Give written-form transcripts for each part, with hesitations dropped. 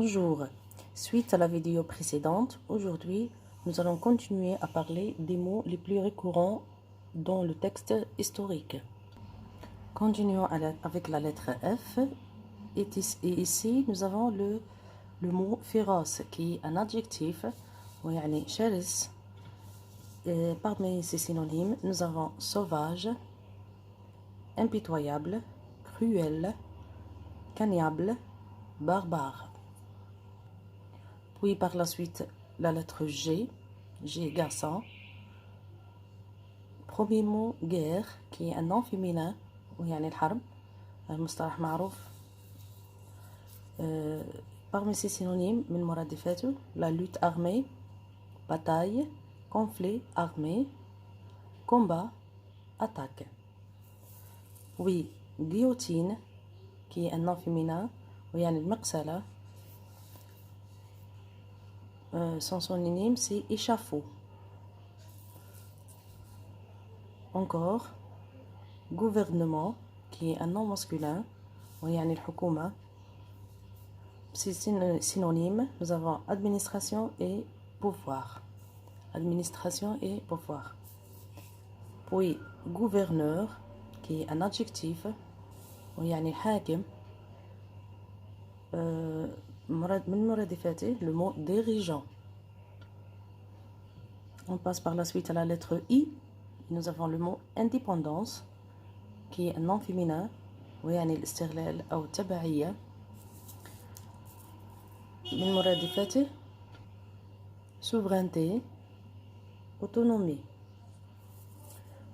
Bonjour, suite à la vidéo précédente, aujourd'hui nous allons continuer à parler des mots les plus récurrents dans le texte historique. Continuons avec la lettre F et ici nous avons le mot féroce qui est un adjectif, يعني شرس. Et parmi ces synonymes, nous avons sauvage, impitoyable, cruel, caniable, barbare. Puis par la suite, la lettre G, garçon. Premier mot, guerre, qui est un nom féminin, يعني الحرب, مصطلح معروف. Parmi ces synonymes, من مرادفاته, la lutte armée, bataille, conflit armé, combat, attaque. Oui, guillotine, qui est un nom féminin, يعني المقسلة. Son synonyme c'est échafaud. Encore, gouvernement, qui est un nom masculin, يعني الحكومة. C'est synonyme, nous avons administration et pouvoir. Administration et pouvoir. Puis gouverneur, qui est un adjectif, يعني حاكم. من مرادفاته le mot dirigeant. On passe par la suite à la lettre I. Nous avons le mot indépendance qui est un nom féminin ويعني الاستغلال أو التبعية. من مرادفاته souveraineté, autonomie.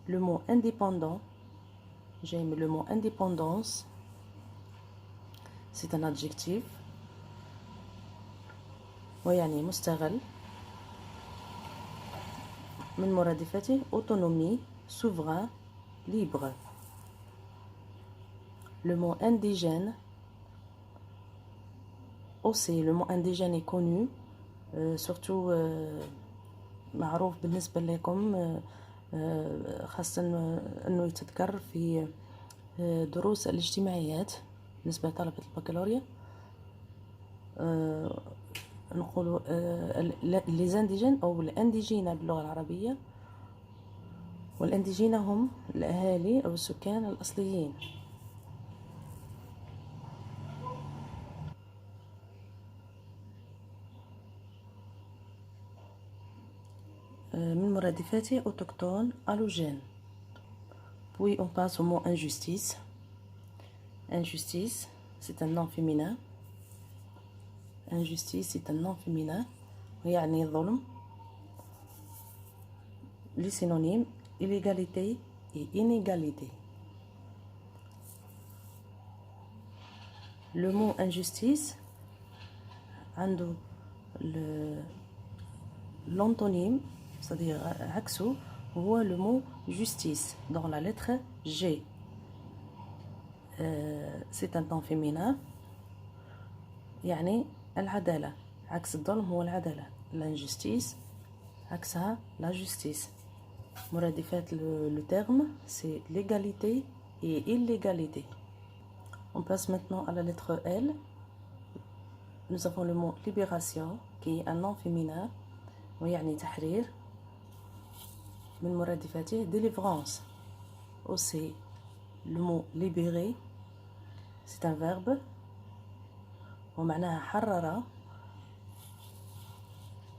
Le mot indépendant, j'aime le mot indépendance, c'est un adjectif ويعني مستغل. من مرادفاته autonomie, souverain, libre. Le mot indigène, aussi le mot indigène est connu, surtout معروف بالنسبة لكم، خاصة أنه يتذكر في دروس الاجتماعيات بالنسبة لطلبة البكالوريا. نقولوا les indigènes أو الأنديجين باللغة العربية، والأنديجين هم الأهالي أو السكان الأصليين. من مرادفاته autochtone, allogène. Puis on passe au mot injustice. Injustice, c'est un nom féminin. Injustice, c'est un nom féminin. يعني ظلم. Les synonymes, illégalité et inégalité. Le mot injustice, عنده l'antonyme, c'est-à-dire عكسه هو le mot justice dans la lettre G. C'est un nom féminin يعني العدالة. عكس الظلم هو العدالة. L'injustice عكسها la justice. مرادفات le terme c'est l'égalité et illégalité. On passe maintenant à la lettre L. Nous avons le mot libération qui est un nom féminin ويعني تحرير. من مرادفاته délivrance. Aussi le mot libérer c'est un verbe ومعناها حرر.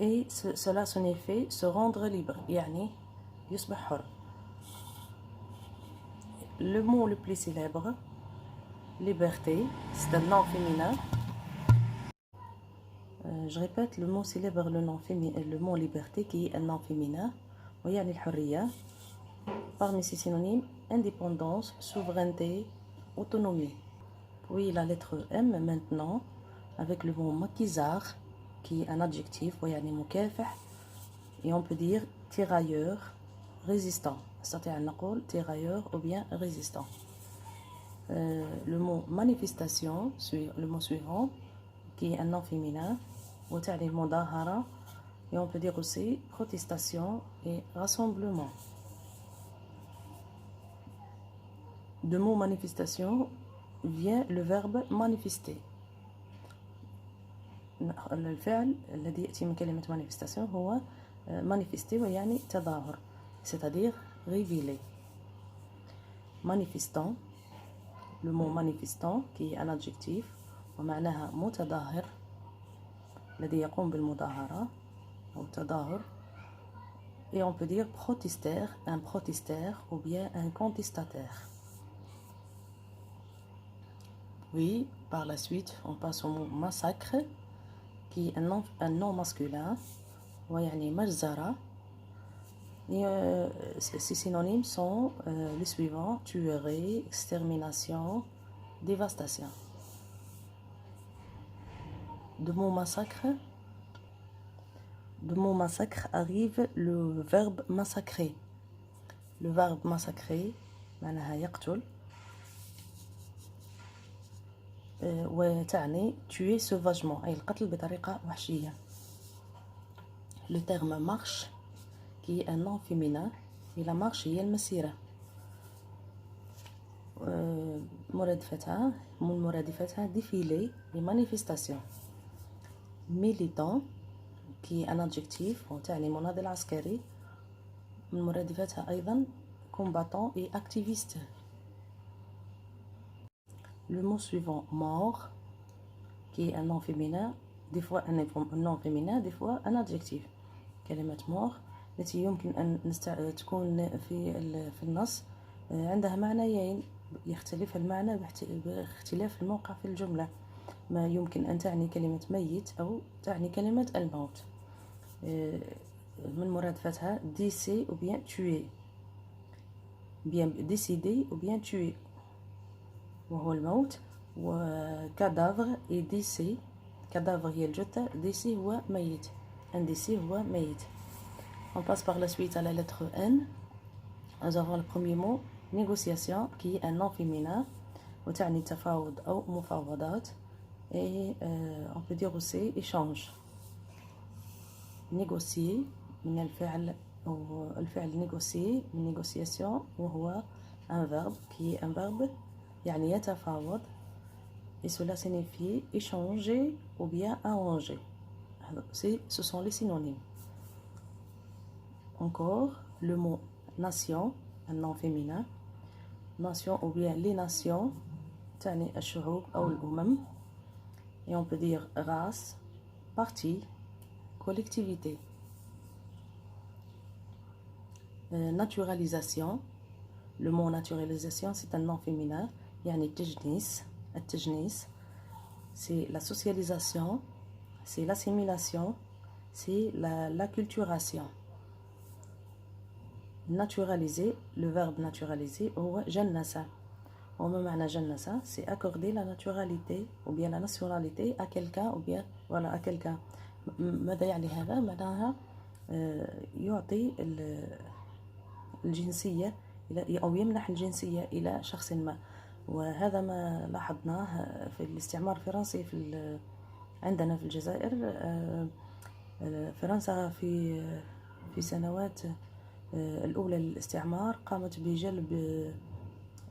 Et cela signifie se rendre libre, يعني يصبح حر. Le mot le plus célèbre, liberté, c'est un nom féminin. Je répète le mot célèbre, le mot liberté qui est un nom féminin ويعني الحرية. Parmi ces synonymes, indépendance, souveraineté, autonomie. Puis la lettre M maintenant, avec le mot maquisard, qui est un adjectif, ويعني مكافح. Et on peut dire tirailleur, résistant. C'est-à-dire أن نقول tirailleur ou bien résistant. Le mot manifestation, le mot suivant, qui est un nom féminin, وتعني مظاهرة. Et on peut dire aussi protestation et rassemblement. De mot manifestation vient le verbe manifester. الفعل الذي يأتي من كلمة manifestation هو manifester ويعني تظاهر c'est-à-dire révéler. manifestant, le mot manifestant qui est un adjectif ومعناها متظاهر الذي يقوم بالمظاهرة أو التظاهر. Et on peut dire protestataire, un protestataire ou bien un contestataire. Oui, par la suite, on passe au mot massacre, qui est un nom masculin. ويعني مجزرة. Et ces synonymes sont les suivants: tuerie, extermination, dévastation. De mot massacre arrive le verbe massacrer. Le verbe massacrer معناها يقتل وتعني tuer sauvagement أي القتل بطريقة وحشية. Le terme marche qui est un nom féminin et la marche هي المسيرة. مرادفتها défilé et manifestation. militant qui est un adjectif وتعني مناضل عسكري. من مرادفتها أيضا combattant et activiste. Le mot suivant mort qui est un nom féminin, des fois un nom féminin, des fois un adjectif. كلمة mort التي يمكن أن تكون في النص عندها معنيين يختلف المعنى باختلاف الموقع في الجملة. ما يمكن أن تعني كلمة ميت أو تعني كلمة الموت. من مرادفتها décès ou bien tuer, bien décider ou bien tuer وهو الموت. وكادافر et décès. كادافر هي الجثة, décès هو ميت. un décès هو ميت. On passe par la suite à la lettre N. Nous avons le premier mot négociation qui est un nom féminin وتعني تفاوض أو مفاوضات. Et on peut dire aussi échange. négocier من الفعل négocier من négociation وهو un verbe qui est un verbe يعني يتفاوض et cela signifie échanger ou bien arranger. Ce sont les synonymes. Encore le mot nation, un nom féminin. nation ou bien les nations تعني الشعوب أو الأمم. Et on peut dire race, parti, collectivité. Naturalisation. Le mot naturalisation c'est un nom féminin يعني التجنيس. التجنيس c'est la socialisation, c'est l'assimilation, c'est l'acculturation. Naturaliser, le verbe naturaliser هو جنس. وما معنى جنس c'est accorder la naturalité ou bien la nationalité à quelqu'un ou bien voilà à quelqu'un. ماذا يعني هذا؟ معناها يعطي الجنسية أو يمنح الجنسية إلى شخص ما. وهذا ما لاحظناه في الاستعمار الفرنسي عندنا في الجزائر. فرنسا في سنوات الأولى للاستعمار قامت بجلب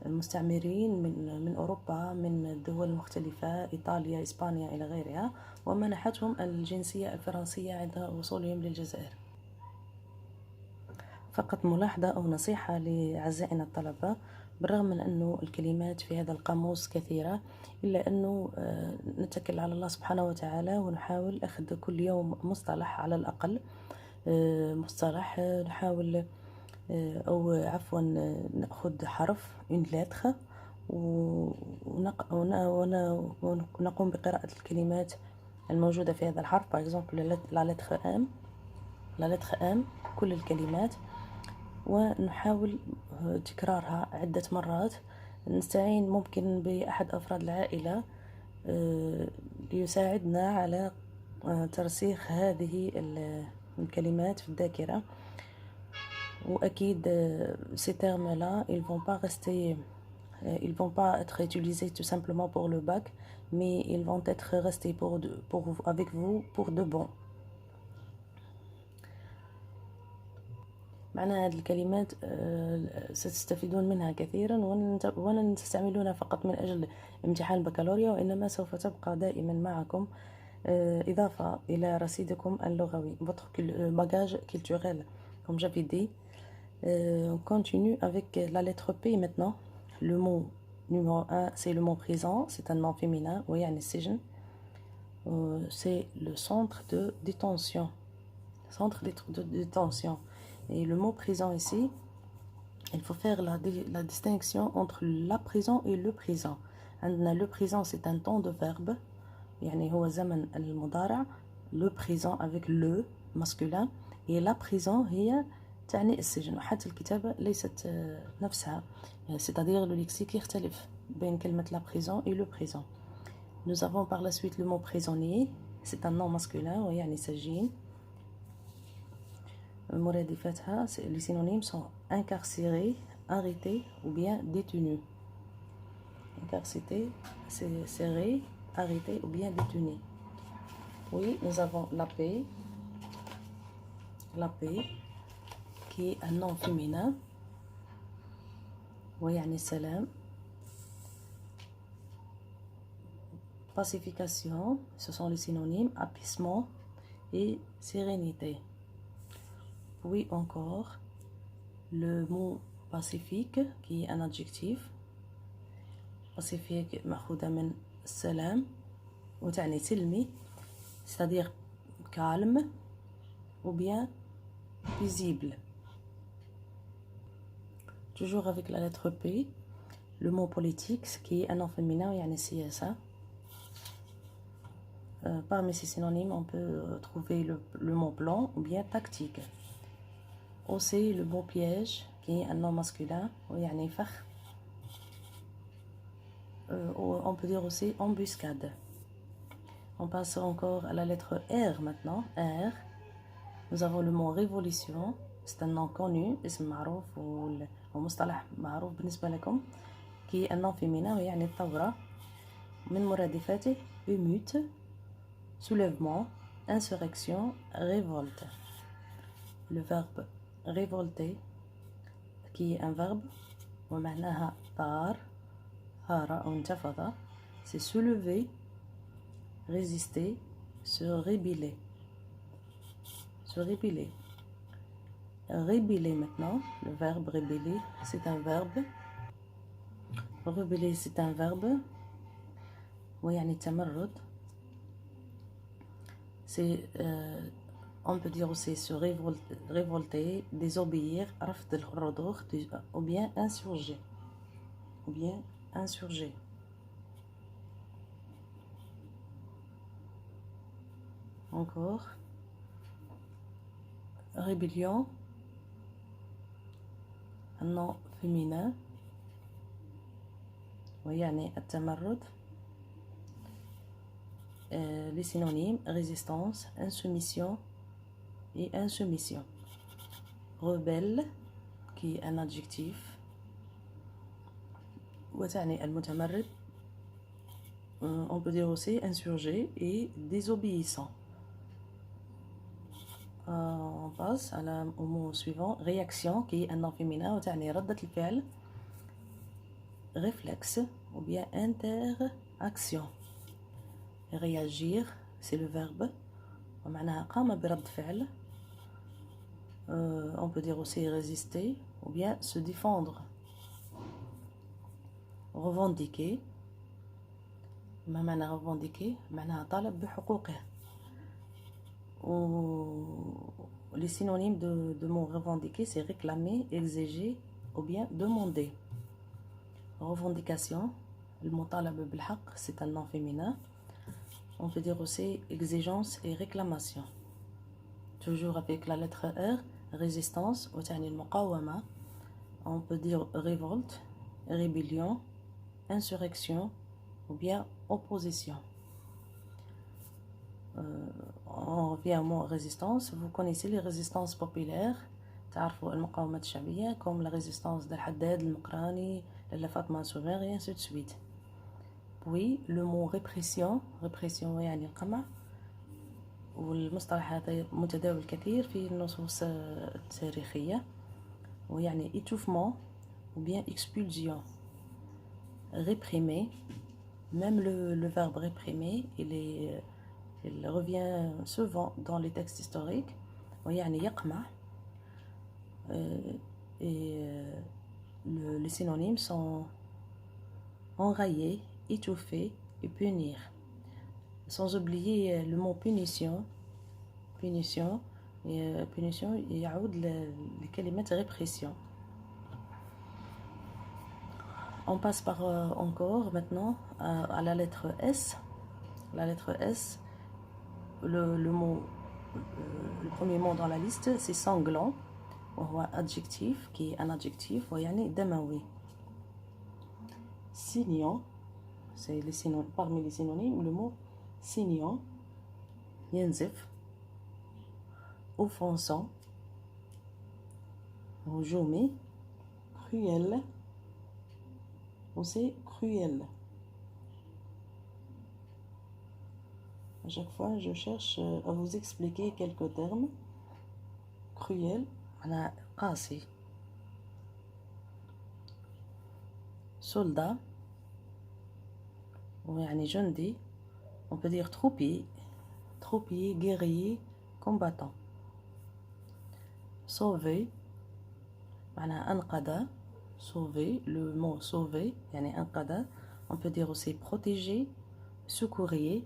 المستعمرين من أوروبا من الدول المختلفة إيطاليا إسبانيا إلى غيرها ومنحتهم الجنسية الفرنسية عند وصولهم للجزائر. فقط ملاحظة أو نصيحة لأعزائنا الطلبة: بالرغم من أنه الكلمات في هذا القاموس كثيرة إلا أنه نتكل على الله سبحانه وتعالى ونحاول أخذ كل يوم مصطلح على الأقل. مصطلح نحاول أو عفوا نأخذ حرف une lettre ونقوم بقراءة الكلمات الموجودة في هذا الحرف. par exemple la lettre M كل الكلمات ونحاول تكرارها عدة مرات. نستعين ممكن بأحد أفراد العائلة ليساعدنا على ترسيخ هذه الكلمات في الذاكرة. وأكيد ces termes-là ils vont pas être utilisés tout simplement pour le bac, mais ils vont être restés avec vous pour de bon. معنى هذه الكلمات ستستفيدون منها كثيرا ولن تستعملونها فقط من أجل امتحان البكالوريا وإنما سوف تبقى دائما معكم إضافة إلى رصيدكم اللغوي, votre bagage culturel, comme j'avais dit. On continue avec la lettre P maintenant. Le mot numéro 1, c'est le mot présent, c'est un nom féminin, oui, un السجن. C'est le centre de détention. Centre de détention. Et le mot présent ici, il faut faire la distinction entre la prison et le présent. Le présent, c'est un temps de verbe. يعني هو زمن المضارع. Le présent avec le masculin. Et la prison هي تعني السجن. وحتى الكتابة ليست نفسها. C'est-à-dire le lexique يختلف بين كلمة la prison et le présent. Nous avons par la suite le mot prisonnier. C'est un nom masculin ويعني سجين. مرادفتها, les synonymes sont incarcéré, arrêté ou bien détenu. Incarcéré, serré, arrêté ou bien détenu. Oui, nous avons la paix. La paix, qui est un nom féminin. ويعني السلام. Pacification, ce sont les synonymes apaisement et sérénité. Oui, encore le mot pacifique qui est un adjectif. pacifique مأخوذة من السلام وتعني سلمي, c'est-à-dire calme ou bien paisible. Toujours avec la lettre P, le mot politique qui est un nom féminin يعني السياسة. Parmi ces synonymes, on peut trouver le mot plan ou bien tactique. Aussi le mot piège qui est un nom masculin يعني فخ. On peut dire aussi embuscade. On passe encore à la lettre R maintenant. R. Nous avons le mot révolution. C'est un nom connu, اسم معروف ومصطلح معروف بالنسبة لكم, qui est un nom féminin ويعني الثورة. من مرادفاته émeute, soulèvement, insurrection, révolte. Le verbe révolter qui est un verbe ومعناها ثار, ثار أو انتفض, c'est soulever, résister, se rebeller. Se rebeller. Rebeller maintenant, le verbe rebeller, c'est un verbe. Rebeller, c'est un verbe. ويعني التمرد. C'est, on peut dire aussi se révolter, désobéir, رفض الرضوخ, ou bien insurger. Ou bien insurger. Encore. Rébellion. Un nom féminin. ويعني التمرد. Les synonymes résistance, insoumission et insoumission. Rebelle qui est un adjectif. وتعني المتمرد. On peut dire aussi insurgé et désobéissant. On passe au mot suivant, réaction qui est un nom féminin وتعني ردة الفعل. Réflexe ou bien interaction. Réagir, c'est le verbe. ومعناها قام برد فعل. On peut dire aussi résister ou bien se défendre. Revendiquer. ما معنى revendiquer؟ معناها طالب بحقوقه. Les synonymes de mot revendiquer, c'est réclamer, exiger ou bien demander. Revendication, le مطالبة بالحق, c'est un nom féminin. On peut dire aussi exigence et réclamation. Toujours avec la lettre R, résistance, وتعني المقاومة. On peut dire révolte, rébellion, insurrection ou bien opposition. On revient au mot résistance. Vous connaissez les résistances populaires. تعرفوا المقاومات الشعبية comme la résistance d'Al-Haddad, المقراني, لالا فاطمة سوغير et ainsi de suite. Puis le mot répression, répression يعني القمع, والمصطلح هذا متداول كثير في النصوص التاريخية, ويعني étouffement ou bien expulsion. Réprimer, même le verbe réprimer, il est il revient souvent dans les textes historiques. ويعني يقمع. Et les synonymes sont enrayer, étouffer et punir. Sans oublier le mot punition. Punition. Et punition يعود لكلمة répression. On passe par encore maintenant à la lettre S. La lettre S, le mot, le premier mot dans la liste, c'est sanglant. وهو adjectif qui est un adjectif ويعني دموي. Signant, c'est les synonymes, parmi les synonymes le mot signant. ينزف, offensant, joumé, cruel, c'est cruel. À chaque fois je cherche à vous expliquer quelques termes. Cruel, معناها قاسي. Soldat, يعني جندي. On peut dire troupier, guerrier, combattant. Sauver, معناها أنقذ. Sauver, le mot sauver يعني أنقذ. On peut dire aussi protéger, secourir,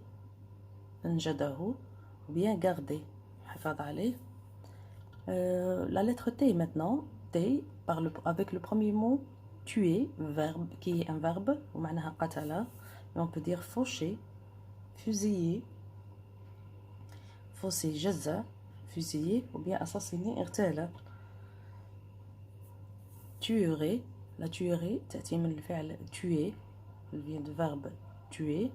أنجده, ou bien garder, حفاظ عليه. La lettre T maintenant. T avec le premier mot tuer, verbe qui est un verbe ومعناها قتل. On peut dire faucher, fusiller, fausser جزة, fusiller, ou bien assassiner, اغتال. Tuerie, la tuerie تأتي من الفعل tuer, elle vient du verbe tuer.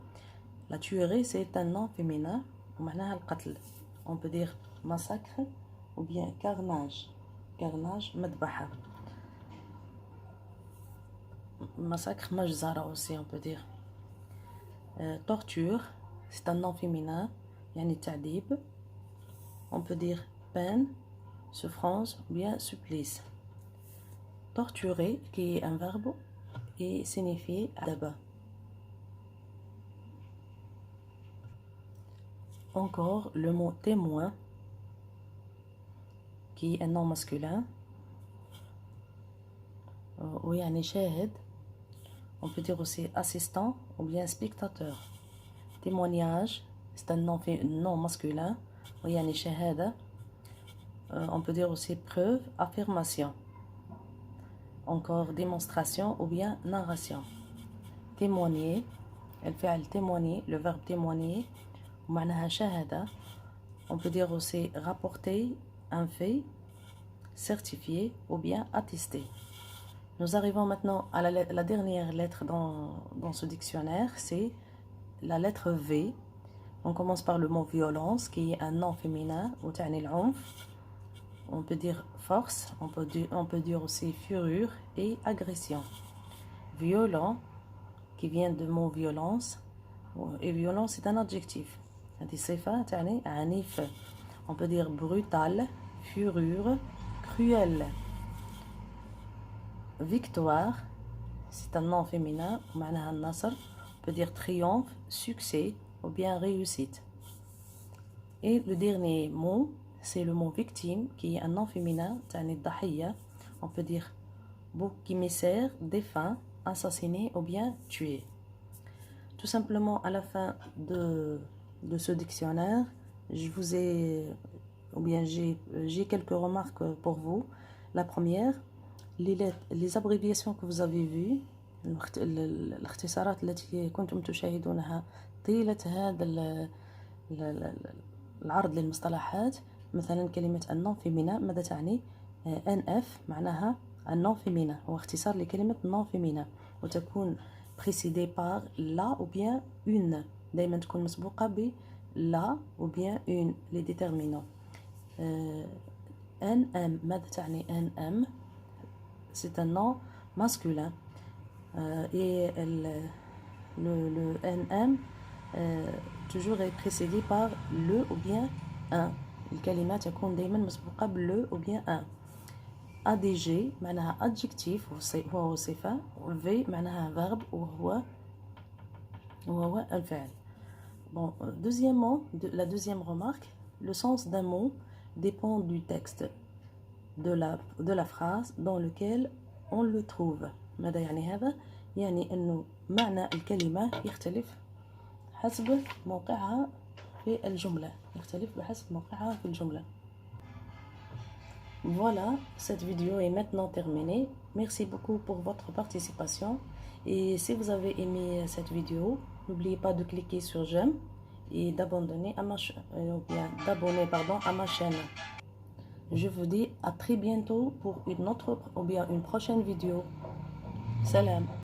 La tuerie c'est un nom féminin ومعناها القتل. On peut dire massacre ou bien carnage. Carnage, مذبحة. Massacre, مجزرة aussi on peut dire. Torture, c'est un nom féminin, يعني التعذيب. On peut dire peine, souffrance ou bien supplice. Torturer, qui est un verbe, et signifie adaba. Encore le mot témoin, qui est un nom masculin. ويعني شاهد. On peut dire aussi assistant ou bien spectateur. Témoignage, c'est un nom masculin. ويعني شهادة. On peut dire aussi preuve, affirmation. Encore démonstration ou bien narration. Témoigner, الفعل témoigner, le verbe témoigner ومعناها شهادة. On peut dire aussi rapporter un fait, certifié ou bien attesté. Nous arrivons maintenant à la dernière lettre dans ce dictionnaire, c'est la lettre V. On commence par le mot violence, qui est un nom féminin, ou تعني العنف. On peut dire force, on peut dire aussi fureur et agression. Violent, qui vient du mot violence, et violence c'est un adjectif. هذه صفة تعني عنيف. On peut dire brutal, fureur, cruel. Victoire, c'est un nom féminin, معناها النصر. On peut dire triomphe, succès ou bien réussite. Et le dernier mot, c'est le mot victime, qui est un nom féminin, تعني الضحية. On peut dire bouc émissaire, défunt, assassiné ou bien tué. Tout simplement, à la fin de ce dictionnaire, j'ai quelques remarques pour vous. La première, les abréviations que vous avez vues, الاختصارات التي كنتم تشاهدونها طيلة هذا العرض للمصطلحات. مثلا كلمة النون فيمينا ماذا تعني؟ NF معناها النون فيمينا، هو اختصار لكلمة نون فيمينا، وتكون précédée par la ou bien une، دايما تكون مسبوقة ب la ou bien une les déterminants. NM ماذا تعني NM؟ c'est un nom masculin. Et le NM toujours est précédé par le ou bien un. الكلمات تكون دائما مسبوقة بل ou bien un. ADG معناها adjectif وهو صفة. V معناها verbe وهو الفعل. Bon, deuxièmement, la deuxième remarque, le sens d'un mot dépend du texte de la phrase dans lequel on le trouve. ماذا يعني هذا؟ يعني أنه معنى الكلمة يختلف حسب موقعها في الجملة، يختلف بحسب موقعها في الجملة. Voilà, cette vidéo est maintenant terminée. Merci beaucoup pour votre participation. Et si vous avez aimé cette vidéo, n'oubliez pas de cliquer sur j'aime et d'abonner à ma chaîne. Je vous dis à très bientôt pour une autre ou bien une prochaine vidéo. Salam.